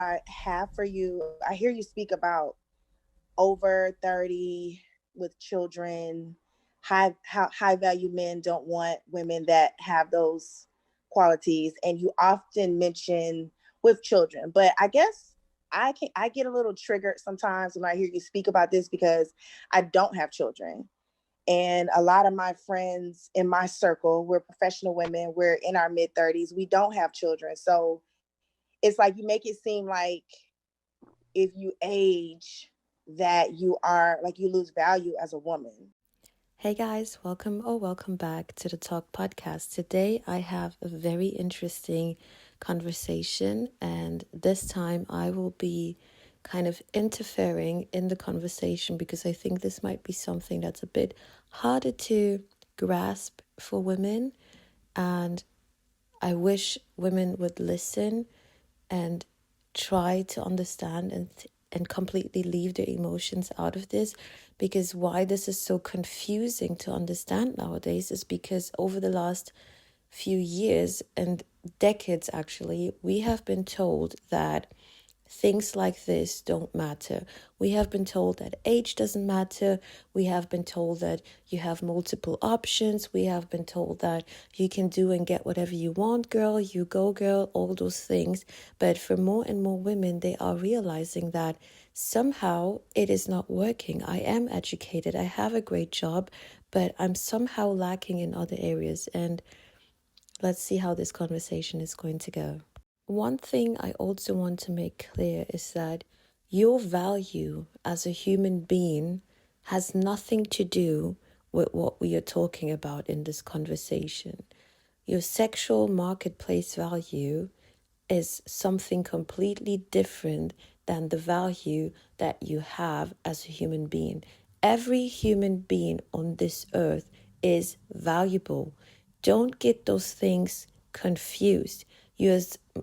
I have for you, I hear you speak about over 30 with children, high value men don't want women that have those qualities. And you often mention with children, but I guess I get a little triggered sometimes when I hear you speak about this because I don't have children. And a lot of my friends in my circle, we're professional women, we're in our mid 30s, we don't have children. So it's like you make it seem like if you age, that you are like you lose value as a woman. Hey guys, welcome back to the Talk Podcast. Today I have a very interesting conversation, and this time I will be kind of interfering in the conversation because I think this might be something that's a bit harder to grasp for women, and I wish women would listen and try to understand and completely leave their emotions out of this, because why this is so confusing to understand nowadays is because over the last few years and decades actually, we have been told that things like this don't matter. We have been told that age doesn't matter. We have been told that you have multiple options. We have been told that you can do and get whatever you want, girl, you go, girl, all those things. But for more and more women, they are realizing that somehow it is not working. I am educated, I have a great job, but I'm somehow lacking in other areas. And let's see how this conversation is going to go. One thing I also want to make clear is that your value as a human being has nothing to do with what we are talking about in this conversation. Your sexual marketplace value is something completely different than the value that you have as a human being. Every human being on this earth is valuable. Don't get those things confused.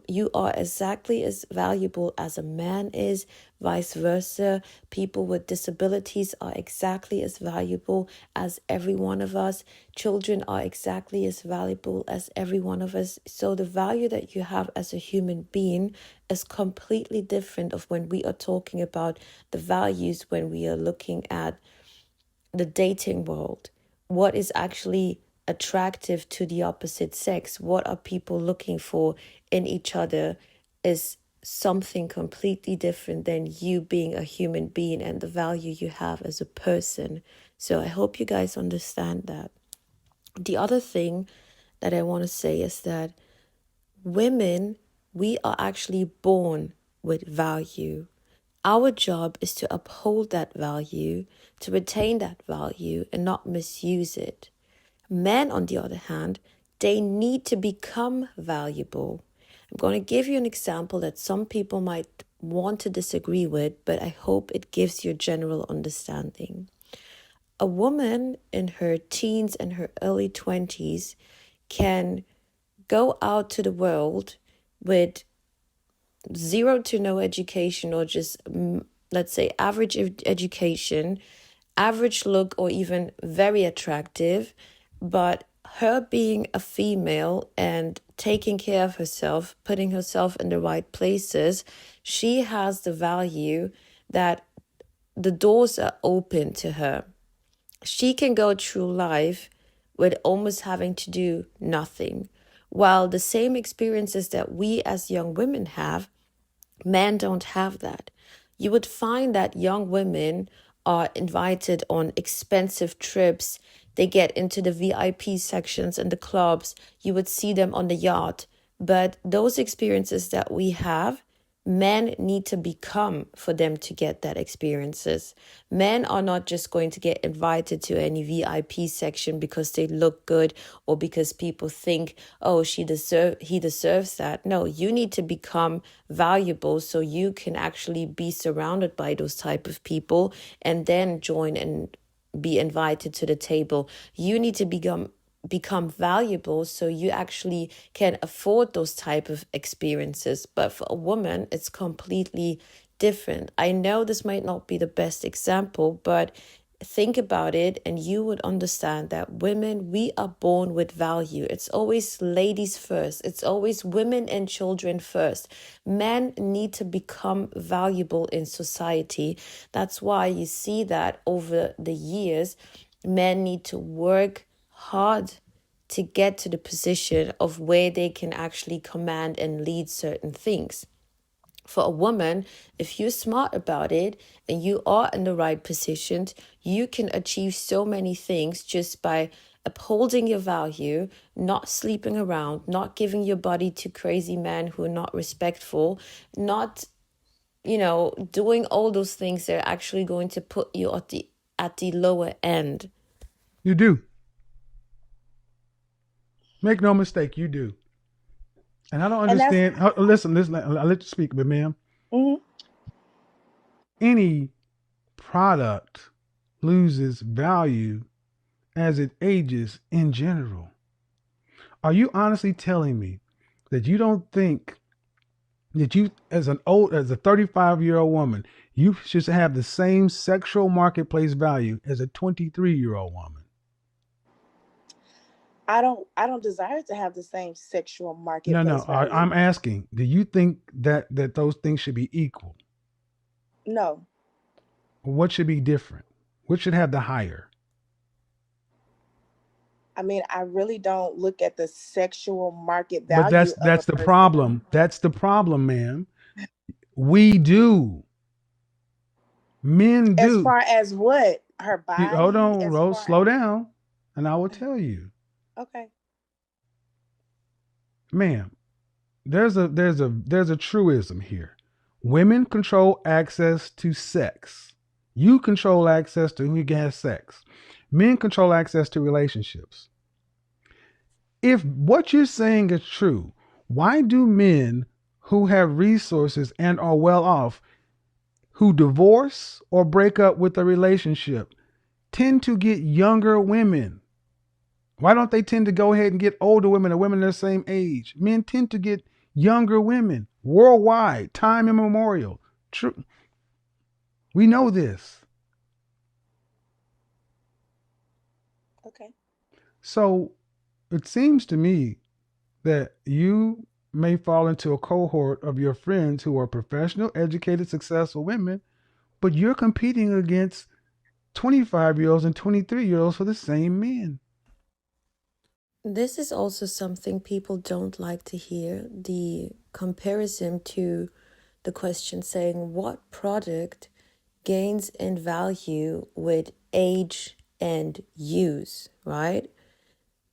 You are exactly as valuable as a man is, vice versa. People with disabilities are exactly as valuable as every one of us. Children are exactly as valuable as every one of us. So the value that you have as a human being is completely different of when we are talking about the values when we are looking at the dating world. What is actually attractive to the opposite sex? What are people looking for in each other is something completely different than you being a human being and the value you have as a person. So I hope you guys understand that. The other thing that I want to say is that women, we are actually born with value. Our job is to uphold that value, to retain that value, and not misuse it. Men, on the other hand, they need to become valuable. I'm going to give you an example that some people might want to disagree with, but I hope it gives you a general understanding. A woman in her teens and her early 20s can go out to the world with zero to no education, or just let's say average education, average look, or even very attractive, but her being a female and taking care of herself, putting herself in the right places, she has the value that the doors are open to her. She can go through life with almost having to do nothing, while the same experiences that we as young women have, men don't have that. You would find that young women are invited on expensive trips. They get into the VIP sections in the clubs. You would see them on the yacht. But those experiences that we have, men need to become for them to get that experiences. Men are not just going to get invited to any VIP section because they look good or because people think, oh, he deserves that. No, you need to become valuable so you can actually be surrounded by those type of people and then join and be invited to the table. You need to become valuable so you actually can afford those type of experiences. But for a woman, it's completely different. I know this might not be the best example, but think about it and you would understand that women, we are born with value. It's always ladies first. It's always women and children first. Men need to become valuable in society. That's why you see that over the years, men need to work hard to get to the position of where they can actually command and lead certain things. For a woman, if you're smart about it and you are in the right positions, you can achieve so many things just by upholding your value, not sleeping around, not giving your body to crazy men who are not respectful, not, doing all those things that are actually going to put you at the lower end. You do. Make no mistake, you do. And I don't And that's understand. Listen, I'll let you speak, but ma'am, mhm. any product loses value as it ages in general. Are you honestly telling me that you don't think that you, as a 35-year-old woman, you should have the same sexual marketplace value as a 23-year-old woman? I don't desire to have the same sexual No, no. marketplace value. I'm asking. Do you think that those things should be equal? No. What should be different? What should have the higher? I mean, I really don't look at the sexual market But value of a that's the person. problem. That's the problem, ma'am. We do. Men As do. far as what? Her Hold body, on, as Rose. far Slow down, and I will tell you, okay. ma'am. There's a truism here. Women control access to sex. You control access to who has sex. Men control access to relationships. If what you're saying is true, why do men who have resources and are well off, who divorce or break up with a relationship, tend to get younger women? Why don't they tend to go ahead and get older women or women their same age? Men tend to get younger women worldwide, time immemorial. True. We know this. Okay. So it seems to me that you may fall into a cohort of your friends who are professional, educated, successful women, but you're competing against 25-year-olds and 23-year-olds for the same men. This is also something people don't like to hear, the comparison to the question saying what product gains in value with age and use, right?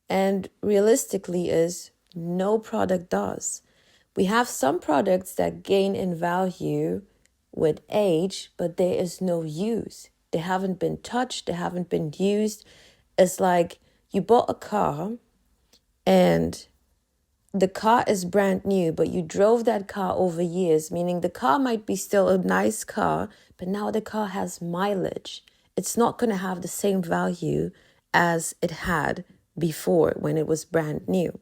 And realistically is no product does. We have some products that gain in value with age, but there is no use. They haven't been touched, they haven't been used. It's like you bought a car and the car is brand new, but you drove that car over years, meaning the car might be still a nice car, but now the car has mileage. It's not going to have the same value as it had before when it was brand new.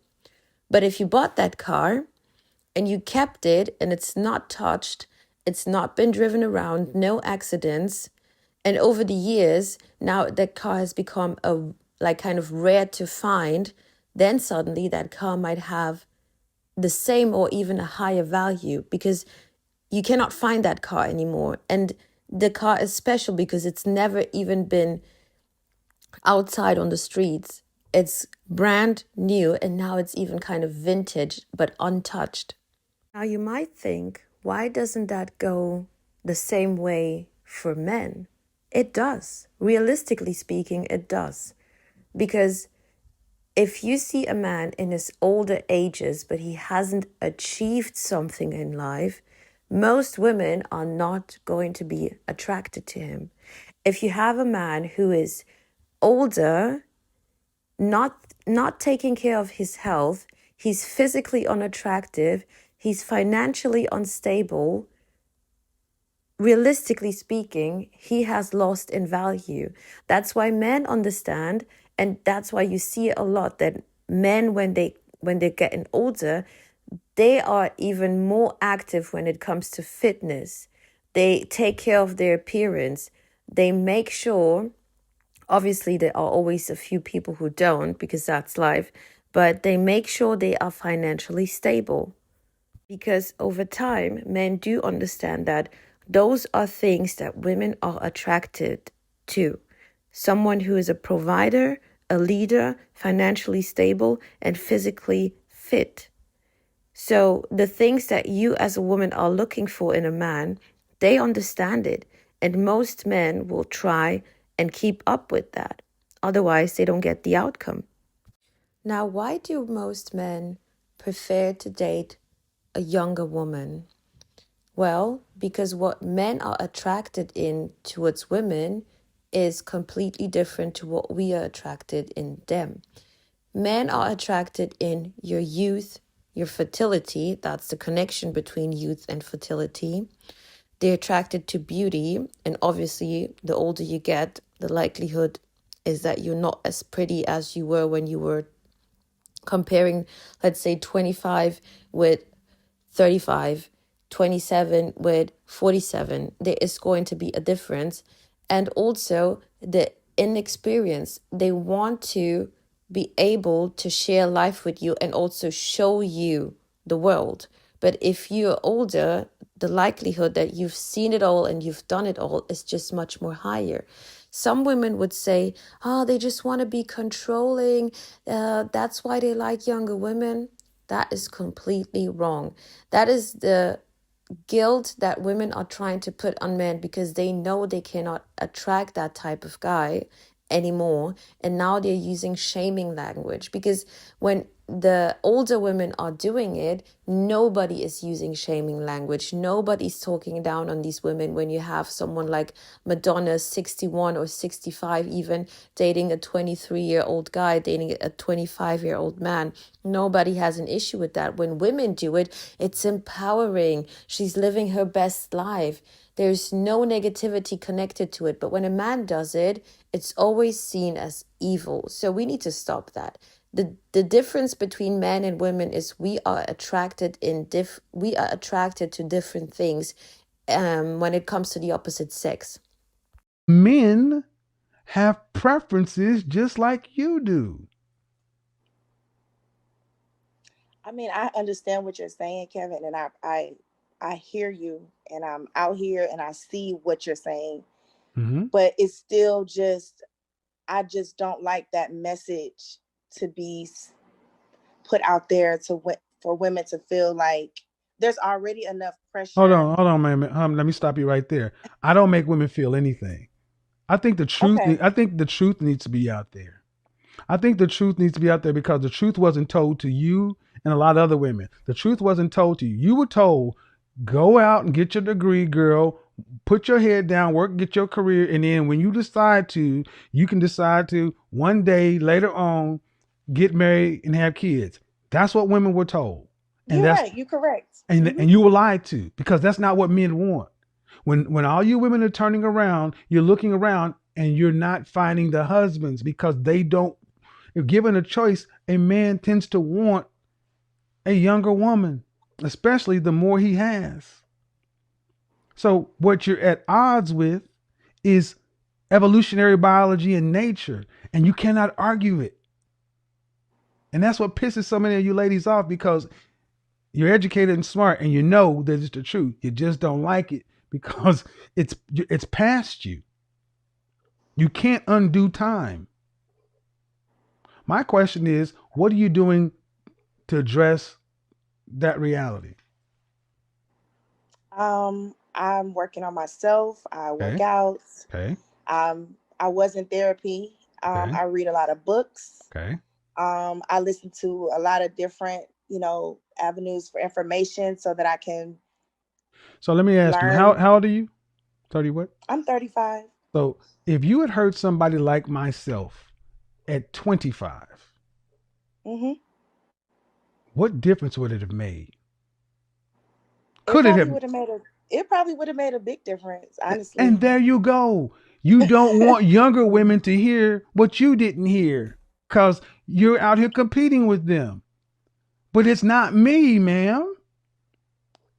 But if you bought that car and you kept it and it's not touched, it's not been driven around, no accidents, and over the years, now that car has become a like kind of rare to find, then suddenly that car might have the same or even a higher value because you cannot find that car anymore. And the car is special because it's never even been outside on the streets. It's brand new and now it's even kind of vintage but untouched. Now you might think, why doesn't that go the same way for men? It does. Realistically speaking, it does. Because if you see a man in his older ages, but he hasn't achieved something in life, most women are not going to be attracted to him. If you have a man who is older, not taking care of his health, he's physically unattractive, he's financially unstable, realistically speaking, he has lost in value. That's why men understand, and that's why you see a lot that men when they're getting older, they are even more active when it comes to fitness. They take care of their appearance. They make sure Obviously, there are always a few people who don't because that's life, but they make sure they are financially stable. Because over time, men do understand that those are things that women are attracted to. Someone who is a provider, a leader, financially stable, and physically fit. So the things that you as a woman are looking for in a man, they understand it. And most men will try and keep up with that. Otherwise, they don't get the outcome. Now, why do most men prefer to date a younger woman? Well, because what men are attracted in towards women is completely different to what we are attracted in them. Men are attracted in your youth, your fertility. That's the connection between youth and fertility. They're attracted to beauty. And obviously, the older you get, the likelihood is that you're not as pretty as you were when you were comparing, let's say, 25 with 35, 27 with 47. There is going to be a difference. And also the inexperience. They want to be able to share life with you and also show you the world. But if you're older, the likelihood that you've seen it all and you've done it all is just much more higher. Some women would say, oh, they just want to be controlling. That's why they like younger women. That is completely wrong. That is the guilt that women are trying to put on men because they know they cannot attract that type of guy anymore. And now they're using shaming language because when the older women are doing it, nobody is using shaming language. Nobody's talking down on these women when you have someone like Madonna, 61 or 65, even dating a 23-year-old guy, dating a 25-year-old man. Nobody has an issue with that. When women do it, it's empowering. She's living her best life. There's no negativity connected to it. But when a man does it, it's always seen as evil. So we need to stop that. The difference between men and women is we are attracted to different things when it comes to the opposite sex. Men have preferences just like you do. I mean, I understand what you're saying, Kevin, and I hear you, and I'm out here and I see what you're saying, Mm-hmm. but it's still just I just don't like that message to be put out there for women to feel like there's already enough pressure. Hold on, man. Let me stop you right there. I don't make women feel anything. I think the truth. Okay. I think the truth needs to be out there. I think the truth needs to be out there because the truth wasn't told to you and a lot of other women. The truth wasn't told to you. You were told, go out and get your degree, girl. Put your head down, work, get your career, and then when you decide to, you can decide to one day later on get married and have kids. That's what women were told, and You're that's right. You're correct. and you were lied to because that's not what men want. When all you women are turning around, you're looking around and you're not finding the husbands because they don't. If given a choice, a man tends to want a younger woman, especially the more he has. So what you're at odds with is evolutionary biology and nature, and you cannot argue it. And that's what pisses so many of you ladies off because you're educated and smart and you know that it's the truth. You just don't like it because it's past you. You can't undo time. My question is, what are you doing to address that reality? I'm working on myself. I work Okay. out. Okay. I was in therapy. Okay. I read a lot of books. Okay. I listen to a lot of different, avenues for information so that I can So let me ask you, learn. how old are you? 30 what? I'm 35. So if you had heard somebody like myself at 25, Hmm. what difference would it have made? It Could it probably have? would have made a it probably would have made a big difference, And honestly. there you go. You don't want younger women to hear what you didn't hear because you're out here competing with them. But it's not me, ma'am.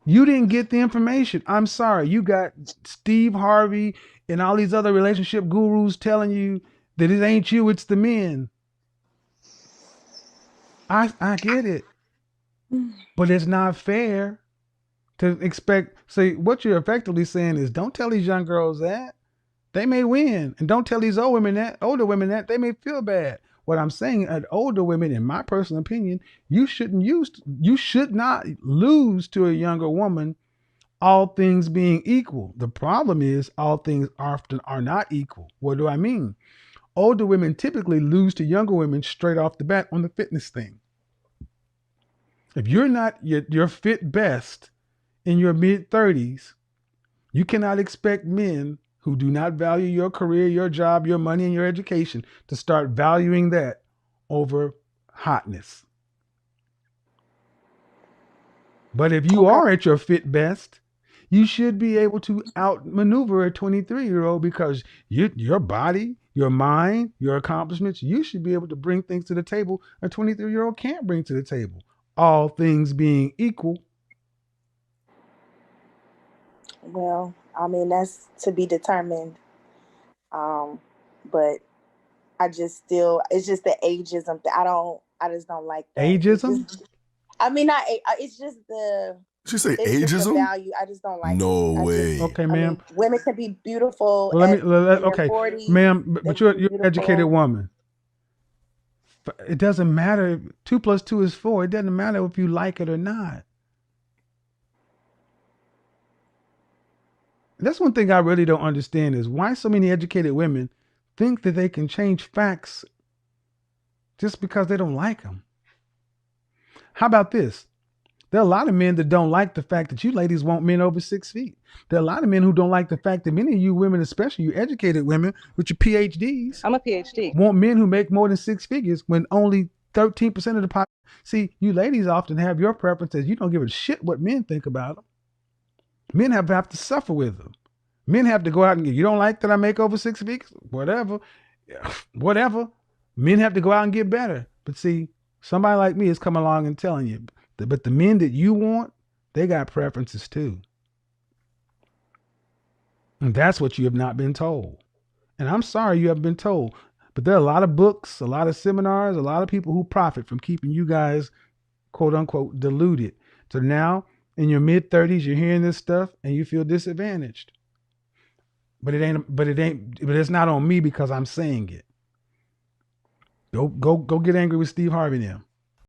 You didn't get the information. I'm sorry. You got Steve Harvey and all these other relationship gurus telling you that it ain't you, it's the men. I get it, but it's not fair to expect. See, what you're effectively saying is, don't tell these young girls that they may win, and don't tell these older women that they may feel bad. What I'm saying, at older women, in my personal opinion, you should not lose to a younger woman. All things being equal, the problem is all things often are not equal. What do I mean? Older women typically lose to younger women straight off the bat on the fitness thing. If you're not your fit best in your mid 30s, you cannot expect men who do not value your career, your job, your money, and your education to start valuing that over hotness. But if you Okay. are at your fit best, you should be able to outmaneuver a 23-year-old because your body, your mind, your accomplishments, you should be able to bring things to the table a 23-year-old can't bring to the table. All things being equal. Well, I mean, that's to be determined. Um, but I just still, it's just the ageism. I just don't like that. It's Ageism? just, I mean, not, it's just She say it's just the ageism? value. I just don't like it. No I just, way. Okay, I ma'am. mean, women can be beautiful Well, let me. in their Okay, 40s. ma'am. They But can you're be you're an educated beautiful. woman. It doesn't matter. 2 + 2 is 4. It doesn't matter if you like it or not. That's one thing I really don't understand is why so many educated women think that they can change facts just because they don't like them. How about this? There are a lot of men that don't like the fact that you ladies want men over 6 feet. There are a lot of men who don't like the fact that many of you women, especially you educated women with your PhDs, I'm a PhD. want men who make more than 6 figures when only 13% of the population. See, you ladies often have your preferences. You don't give a shit what men think about them. Men have to suffer with them. Men have to go out and get, you don't like that I make over 6 figures? Whatever. Whatever. Men have to go out and get better. But see, somebody like me is coming along and telling you, but the men that you want, they got preferences too. And that's what you have not been told. And I'm sorry you haven't been told. But there are a lot of books, a lot of seminars, a lot of people who profit from keeping you guys, quote unquote, deluded. So now in your mid 30s, you're hearing this stuff and you feel disadvantaged. But it's not on me because I'm saying it. Go get angry with Steve Harvey now.